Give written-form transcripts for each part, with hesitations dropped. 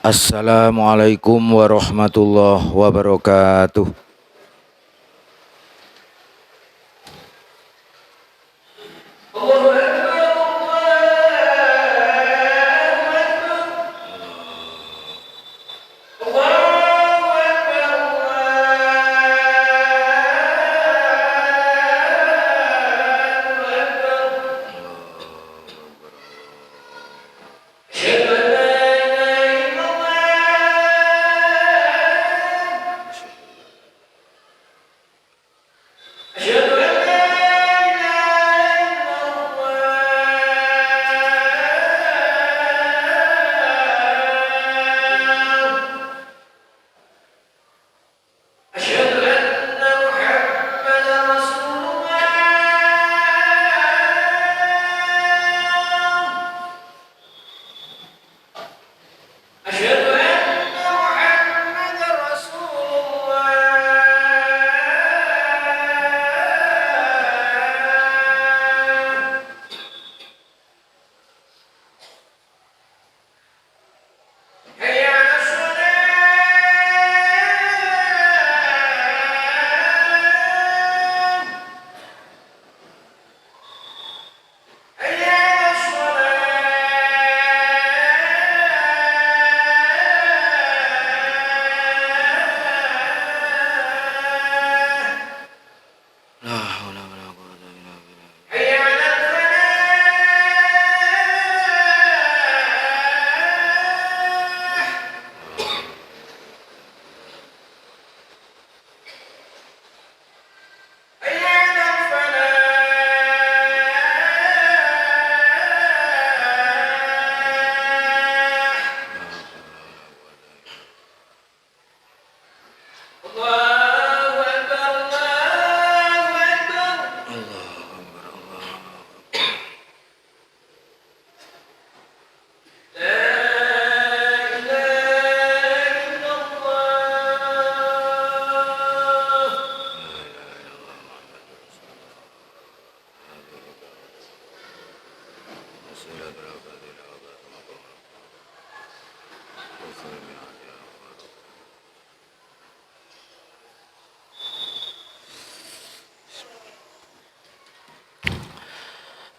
Assalamualaikum warahmatullahi wabarakatuh.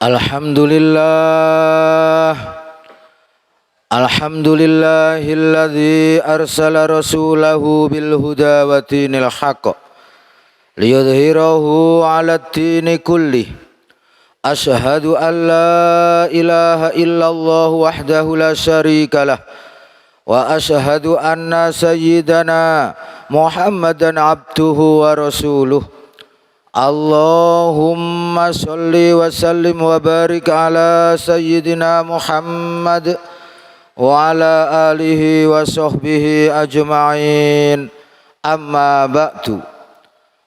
Alhamdulillah Alhamdulillahilladzi arsala rasulahu bil huda wa dinil haqq liyudhhirahu 'alad dini kullih. Asyhadu an la ilaha illallah wahdahu la syarikalah wa asyhadu anna sayyidana Muhammadan abduhu wa rasuluh. Allahumma sholli wa sallim wa barik ala sayyidina Muhammad wa ala alihi wa sahbihi ajma'in. Amma ba'du.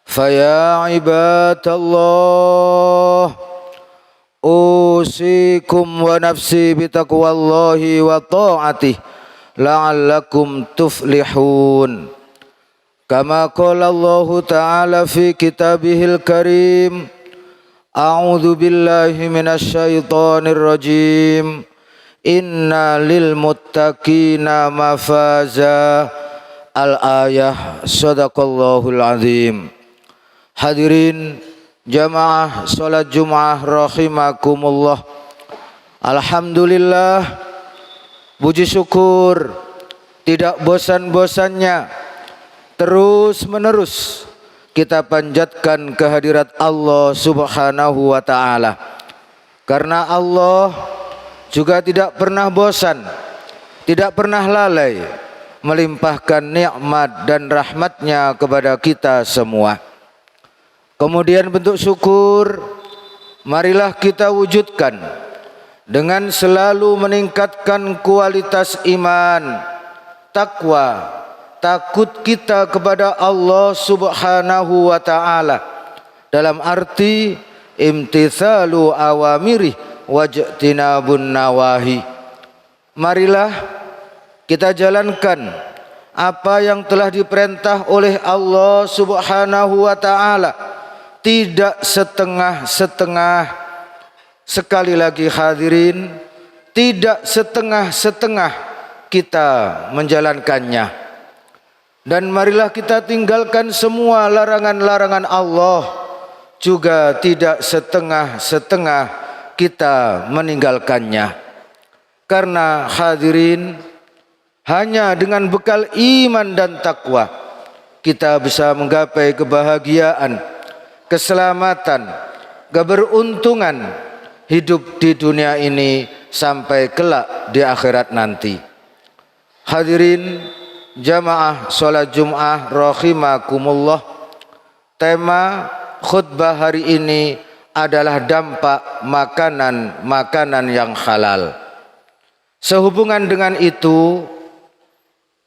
Faya ibadallah, usikum wa nafsi bitaqwallahi wa ta'atih la'allakum tuflihun. Kama qala Allah ta'ala fi kitabihil karim, a'udzu billahi minasy syaithanir rajim. Inna lil muttaqina mafaza. Al-ayah. Sadaqallahul azim. Hadirin jamaah salat Jumat rahimakumullah. Alhamdulillah, puji syukur tidak bosan-bosannya terus menerus kita panjatkan kehadirat Allah Subhanahu wa ta'ala. Karena Allah juga tidak pernah bosan, tidak pernah lalai melimpahkan nikmat dan rahmatnya kepada kita semua. Kemudian bentuk syukur marilah kita wujudkan dengan selalu meningkatkan kualitas iman, takwa, takut kita kepada Allah Subhanahu wa ta'ala, dalam arti imtithalu awamirih wajtinabun nawahi. Marilah kita jalankan apa yang telah diperintah oleh Allah Subhanahu wa ta'ala, tidak setengah-setengah. Sekali lagi hadirin, tidak setengah-setengah kita menjalankannya. Dan marilah kita tinggalkan semua larangan-larangan Allah, juga tidak setengah-setengah kita meninggalkannya. Karena hadirin, hanya dengan bekal iman dan takwa kita bisa menggapai kebahagiaan, keselamatan, keberuntungan hidup di dunia ini sampai kelak di akhirat nanti. Hadirin jamaah salat Jumat rahimakumullah, tema khutbah hari ini adalah dampak makanan-makanan yang halal. Sehubungan dengan itu,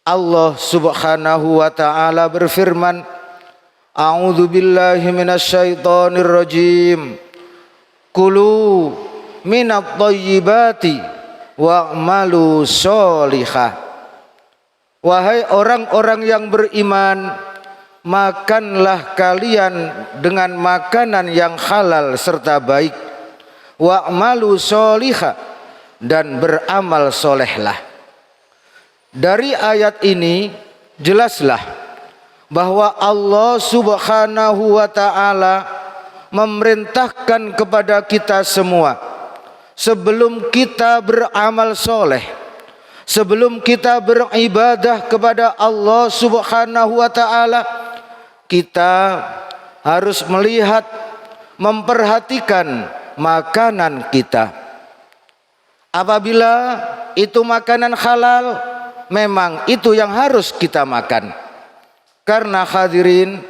Allah Subhanahu wa ta'ala berfirman, a'udzu billahi minasy syaithanir rajim. Kulu minat thayyibati wa'malu sholihah. Wahai orang-orang yang beriman, makanlah kalian dengan makanan yang halal serta baik. Wa'malu sholihah, dan beramal solehlah. Dari ayat ini jelaslah bahwa Allah Subhanahu wa ta'ala memerintahkan kepada kita semua, sebelum kita beramal soleh, sebelum kita beribadah kepada Allah Subhanahu wa ta'ala, kita harus melihat, memperhatikan makanan kita. Apabila itu makanan halal, memang itu yang harus kita makan. Karena hadirin,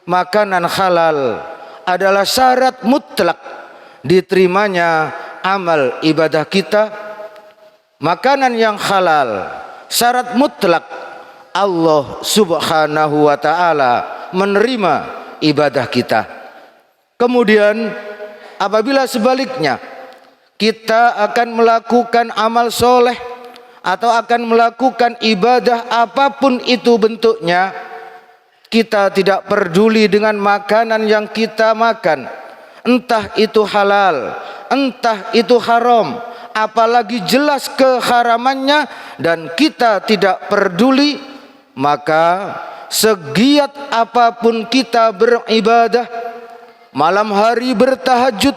makanan halal adalah syarat mutlak diterimanya amal ibadah kita. Makanan yang halal syarat mutlak Allah Subhanahu wa ta'ala menerima ibadah kita. Kemudian apabila sebaliknya kita akan melakukan amal soleh atau akan melakukan ibadah apapun itu bentuknya, kita tidak peduli dengan makanan yang kita makan, entah itu halal, entah itu haram, apalagi jelas keharamannya, dan kita tidak peduli, maka segiat apapun kita beribadah, malam hari bertahajud,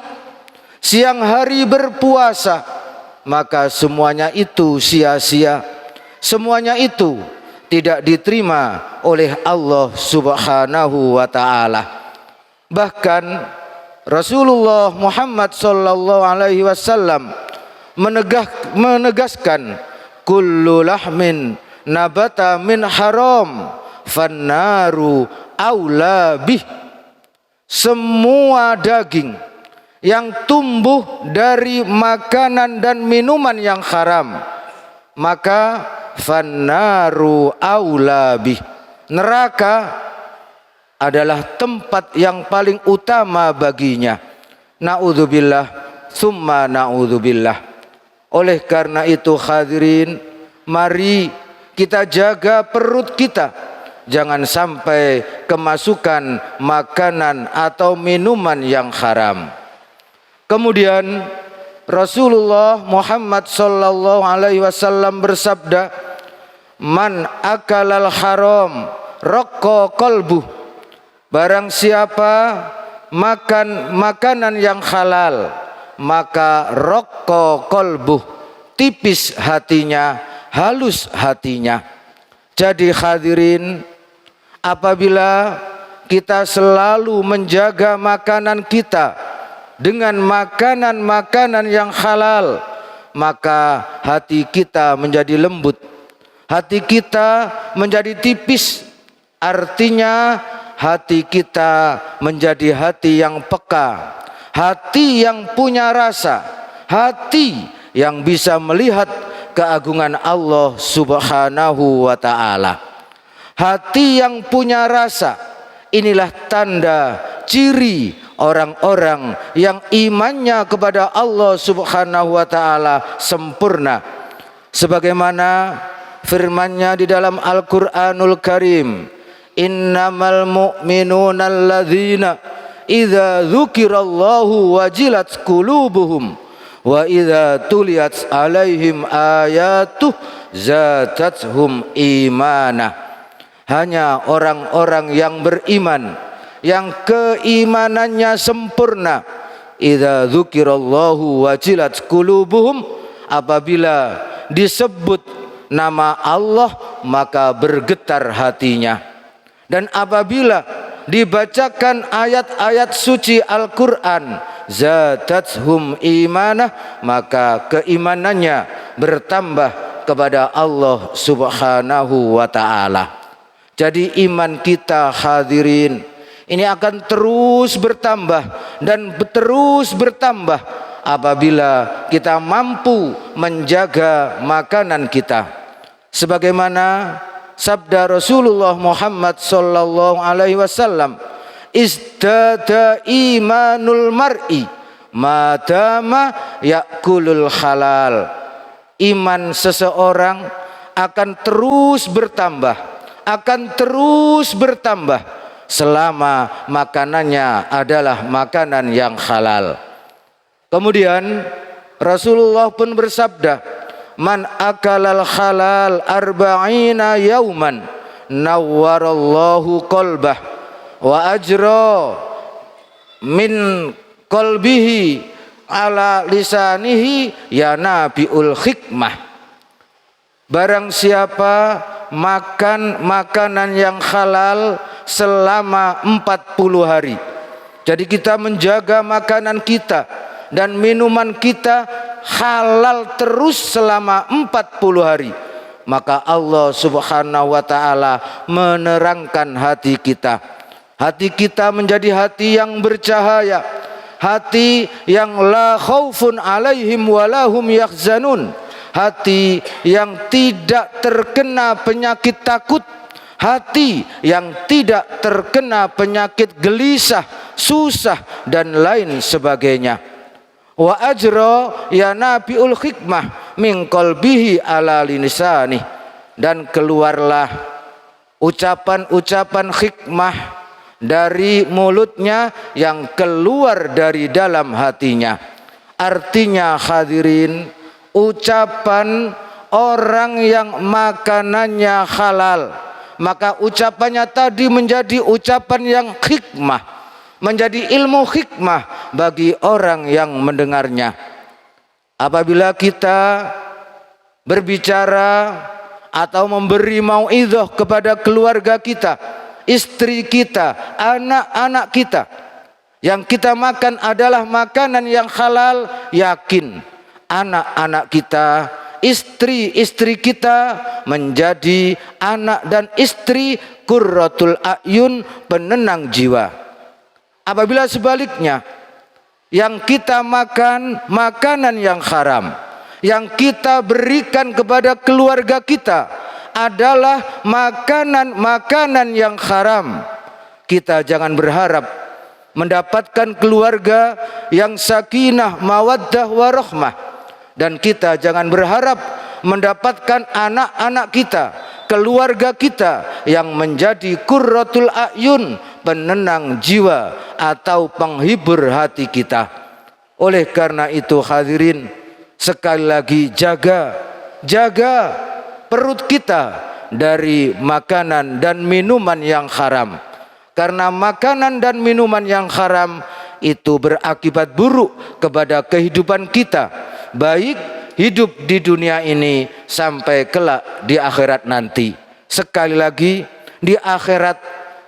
siang hari berpuasa, maka semuanya itu sia-sia. Semuanya itu tidak diterima oleh Allah Subhanahu wa taala. Bahkan Rasulullah Muhammad sallallahu alaihi wasallam menegaskan kullu lahmin nabata min haram fannaru aula bih. Semua daging yang tumbuh dari makanan dan minuman yang haram, maka fannaru aula bih, neraka adalah tempat yang paling utama baginya. Na'udzubillah summa na'udzubillah. Oleh karena itu hadirin, mari kita jaga perut kita, jangan sampai kemasukan makanan atau minuman yang haram. Kemudian Rasulullah Muhammad sallallahu alaihi wasallam bersabda, man akalal haram raqqa qalbuh. Barang siapa makan makanan yang halal, maka raqqa qalbuh, tipis hatinya, halus hatinya. Jadi hadirin, apabila kita selalu menjaga makanan kita dengan makanan-makanan yang halal, maka hati kita menjadi lembut, hati kita menjadi tipis. Artinya hati kita menjadi hati yang peka, hati yang punya rasa, hati yang bisa melihat keagungan Allah Subhanahu wa taala. Hati yang punya rasa, inilah tanda ciri orang-orang yang imannya kepada Allah Subhanahu wa taala sempurna. Sebagaimana firman-Nya di dalam Al-Qur'anul Karim, innamal mu'minuna alladzina idza dzukirallahu wajilat qulubuhum wa idza tuliyat alaihim ayatuh zatathum imana. Hanya orang-orang yang beriman, yang keimanannya sempurna, idza dzukirallahu wajilat qulubuhum, apabila disebut nama Allah maka bergetar hatinya. Dan apabila dibacakan ayat-ayat suci Al-Quran, zatathum imanah, maka keimanannya bertambah kepada Allah Subhanahu wa ta'ala. Jadi iman kita hadirin ini akan terus bertambah dan terus bertambah apabila kita mampu menjaga makanan kita. Sebagaimana sabda Rasulullah Muhammad sallallahu alaihi wasallam, istada imanul mar'i madama yakulul halal. Iman seseorang akan terus bertambah, akan terus bertambah selama makanannya adalah makanan yang halal. Kemudian Rasulullah pun bersabda, man akalal halal arba'ina yauman nawwarallahu qalbah wa ajra min qalbihi ala lisanihi ya nabiul hikmah. Barang siapa makan makanan yang halal selama 40 hari. Jadi kita menjaga makanan kita dan minuman kita halal terus selama 40 hari. Maka Allah Subhanahu wa ta'ala menerangkan hati kita. Hati kita menjadi hati yang bercahaya, hati yang la khaufun alaihim walahum yahzanun, hati yang tidak terkena penyakit takut, hati yang tidak terkena penyakit gelisah, susah dan lain sebagainya. Wa ajra ya nabiul hikmah min qalbihi ala lisanih, dan keluarlah ucapan-ucapan hikmah dari mulutnya yang keluar dari dalam hatinya. Artinya hadirin, ucapan orang yang makanannya halal, maka ucapannya tadi menjadi ucapan yang hikmah, menjadi ilmu hikmah bagi orang yang mendengarnya. Apabila kita berbicara atau memberi mauidhah kepada keluarga kita, istri kita, anak-anak kita, yang kita makan adalah makanan yang halal, yakin anak-anak kita, istri-istri kita menjadi anak dan istri qurratul a'yun, penenang jiwa. Apabila sebaliknya, yang kita makan makanan yang haram, yang kita berikan kepada keluarga kita adalah makanan-makanan yang haram, kita jangan berharap mendapatkan keluarga yang sakinah, mawaddah, warahmah. Dan kita jangan berharap mendapatkan anak-anak kita, keluarga kita yang menjadi qurratul a'yun, penenang jiwa atau penghibur hati kita. Oleh karena itu hadirin, sekali lagi jaga perut kita dari makanan dan minuman yang haram. Karena makanan dan minuman yang haram itu berakibat buruk kepada kehidupan kita, baik hidup di dunia ini sampai kelak di akhirat nanti. Sekali lagi, di akhirat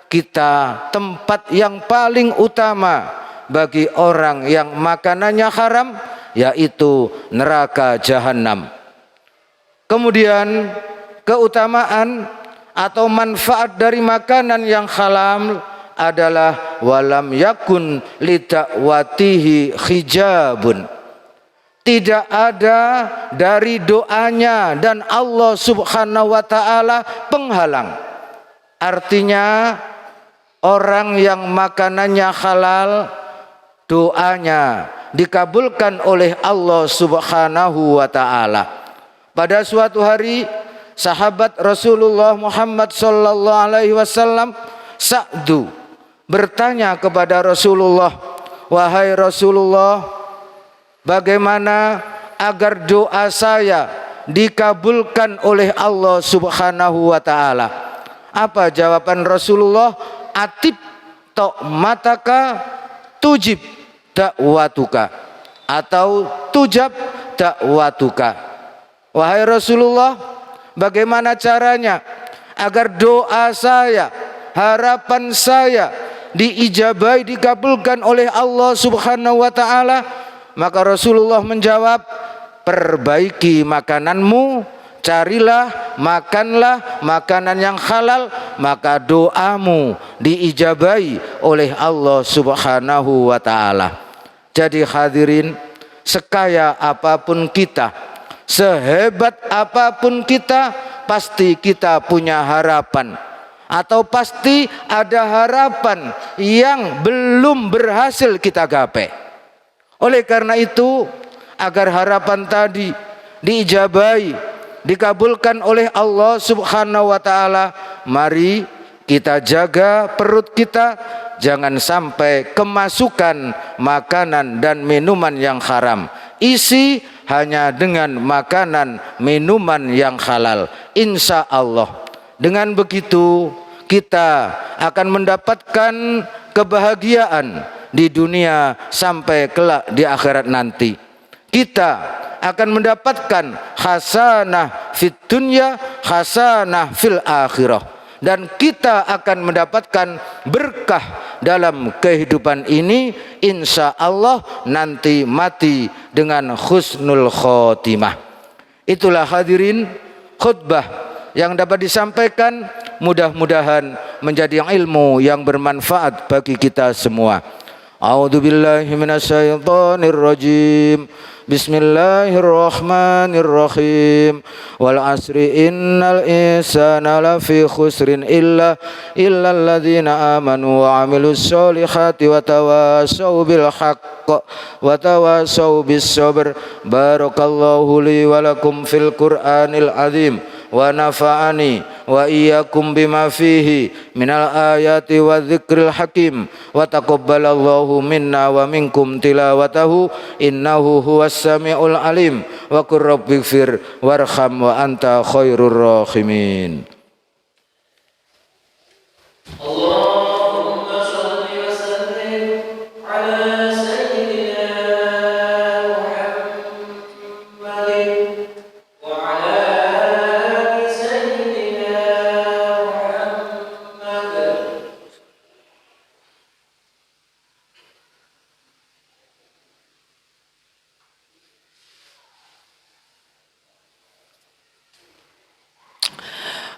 kita tempat yang paling utama bagi orang yang makanannya haram, yaitu neraka jahanam. Kemudian keutamaan atau manfaat dari makanan yang halal adalah walam yakun lidakwatihi hijabun. Tidak ada dari doanya dan Allah Subhanahu wa taala penghalang. Artinya orang yang makanannya halal, doanya dikabulkan oleh Allah Subhanahu wa taala. Pada suatu hari, sahabat Rasulullah Muhammad sallallahu alaihi wasallam, Sa'du, bertanya kepada Rasulullah, "Wahai Rasulullah, bagaimana agar doa saya dikabulkan oleh Allah Subhanahu wa taala?" Apa jawaban Rasulullah? "Atib tok mataka tujib dakwatuka," atau tujab dakwatuka. Wahai Rasulullah, bagaimana caranya agar doa saya, harapan saya diijabai, dikabulkan oleh Allah Subhanahu wa taala? Maka Rasulullah menjawab, "Perbaiki makananmu, carilah, makanlah makanan yang halal, maka doamu diijabai oleh Allah Subhanahu wa taala." Jadi hadirin, sekaya apapun kita, sehebat apapun kita, pasti kita punya harapan, atau pasti ada harapan yang belum berhasil kita gapai. Oleh karena itu, agar harapan tadi diijabai, dikabulkan oleh Allah Subhanahu wa taala, mari kita jaga perut kita, jangan sampai kemasukan makanan dan minuman yang haram. Isi hanya dengan makanan minuman yang halal. Insya Allah dengan begitu kita akan mendapatkan kebahagiaan di dunia sampai kelak di akhirat nanti. Kita akan mendapatkan hasanah fid dunya, hasanah fil akhirah. Dan kita akan mendapatkan berkah dalam kehidupan ini, insya Allah nanti mati dengan husnul khotimah. Itulah hadirin khutbah yang dapat disampaikan, mudah-mudahan menjadi ilmu yang bermanfaat bagi kita semua. A'udzubillahi minasyaitonirrajim. Bismillahirrahmanirrahim. Wal asri innal insana lafi khusrin illa alladzina amanu wa amilus solihati wa tawasaw bil haqq wa tawasaw bis sabr. Barakallahu li wa lakum fil Qur'anil azim wa nafa'ani wa iyyakum bima fihi minal ayati wa dzikril hakim wa taqabbalallahu minna wa minkum tilawatahu innahu huwas samiul alim wa qur rabbighfir warham wa anta khairur rahimin.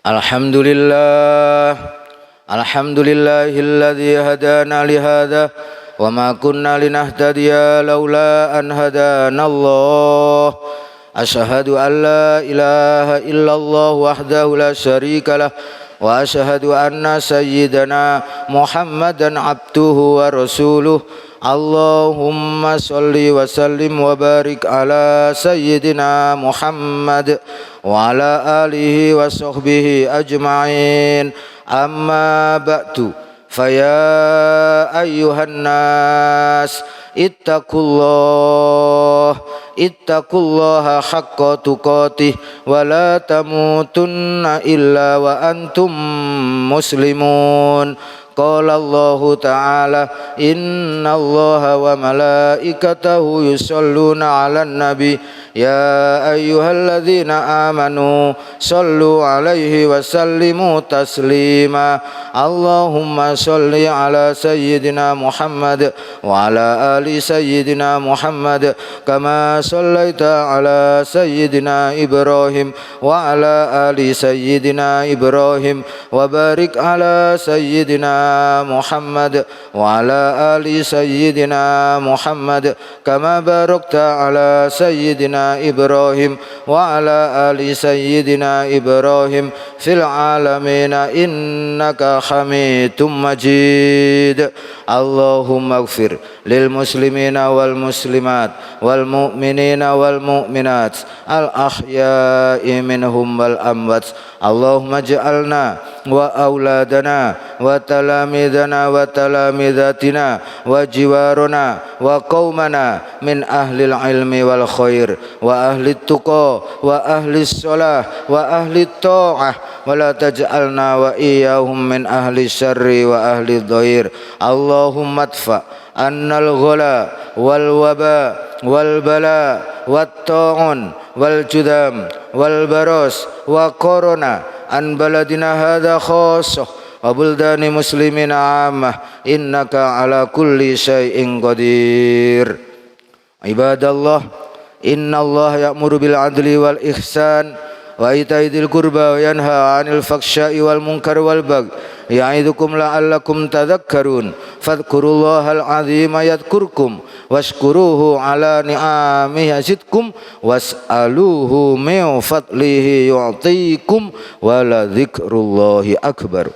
Alhamdulillahilladzi hadana li hadza wa ma kunna linahtadiya laula an hadanallah. Asyhadu an la ilaha illallah wahdahu la syarika lah wa asyhadu anna sayyidana Muhammadan abduhu wa rasuluh. Allahumma sholli wa sallim wa barik ala sayyidina Muhammad wa ala alihi wa sahbihi ajma'in. Amma ba'du, faya ayyuhan nas ittaqullaha haqqa tuqatih wa la tamutunna illa wa antum muslimun. Qala Allahu ta'ala innallaha wa malaikatahu yusholluna 'alan nabi ya ayyuhalladzina amanu shollu 'alaihi wa sallimu taslima. Allahumma sholli 'ala sayyidina Muhammad wa 'ala ali sayyidina Muhammad kama shallaita 'ala sayyidina Ibrahim wa 'ala ali sayyidina Ibrahim wa barik 'ala sayyidina Muhammad wa ala ali sayyidina Muhammad kama barakta ala sayyidina Ibrahim wa ala ali sayyidina Ibrahim fil alamin innaka hamidum majid. Allahumma ighfir lil muslimina wal muslimat wal mu'minina wal mu'minat al ahya'i minhum wal amwat. Allahumma ij'alna wa auladana wa talamidana wa talamidatina wa jiwarana wa qaumana min ahlil ilmi wal khair wa ahli tuqa wa ahli sholah wa ahli ta'ah wa la taj'alna wa iyahum min ahli syarri wa ahli dhair. Allahumma adfa annal ghala wal waba wal bala wat ta'un wal judam wal baros wa korona an baladina hadha khassah wa buldani muslimina ammah innaka ala kulli syai'in qadir. Ibadallah, innallaha ya'muru bil adli wal ihsan wa ita'i dzil qurba wa yanha 'anil fakhsya'i wal munkar wal baghi ya'idukum la'allakum tadhakkarun. Fadhkurullahal 'azima yadhkurkum washkuruhu 'ala ni'amihi yazidkum was'aluhu min fadlihi yu'tikum wa la dzikrullahi akbar.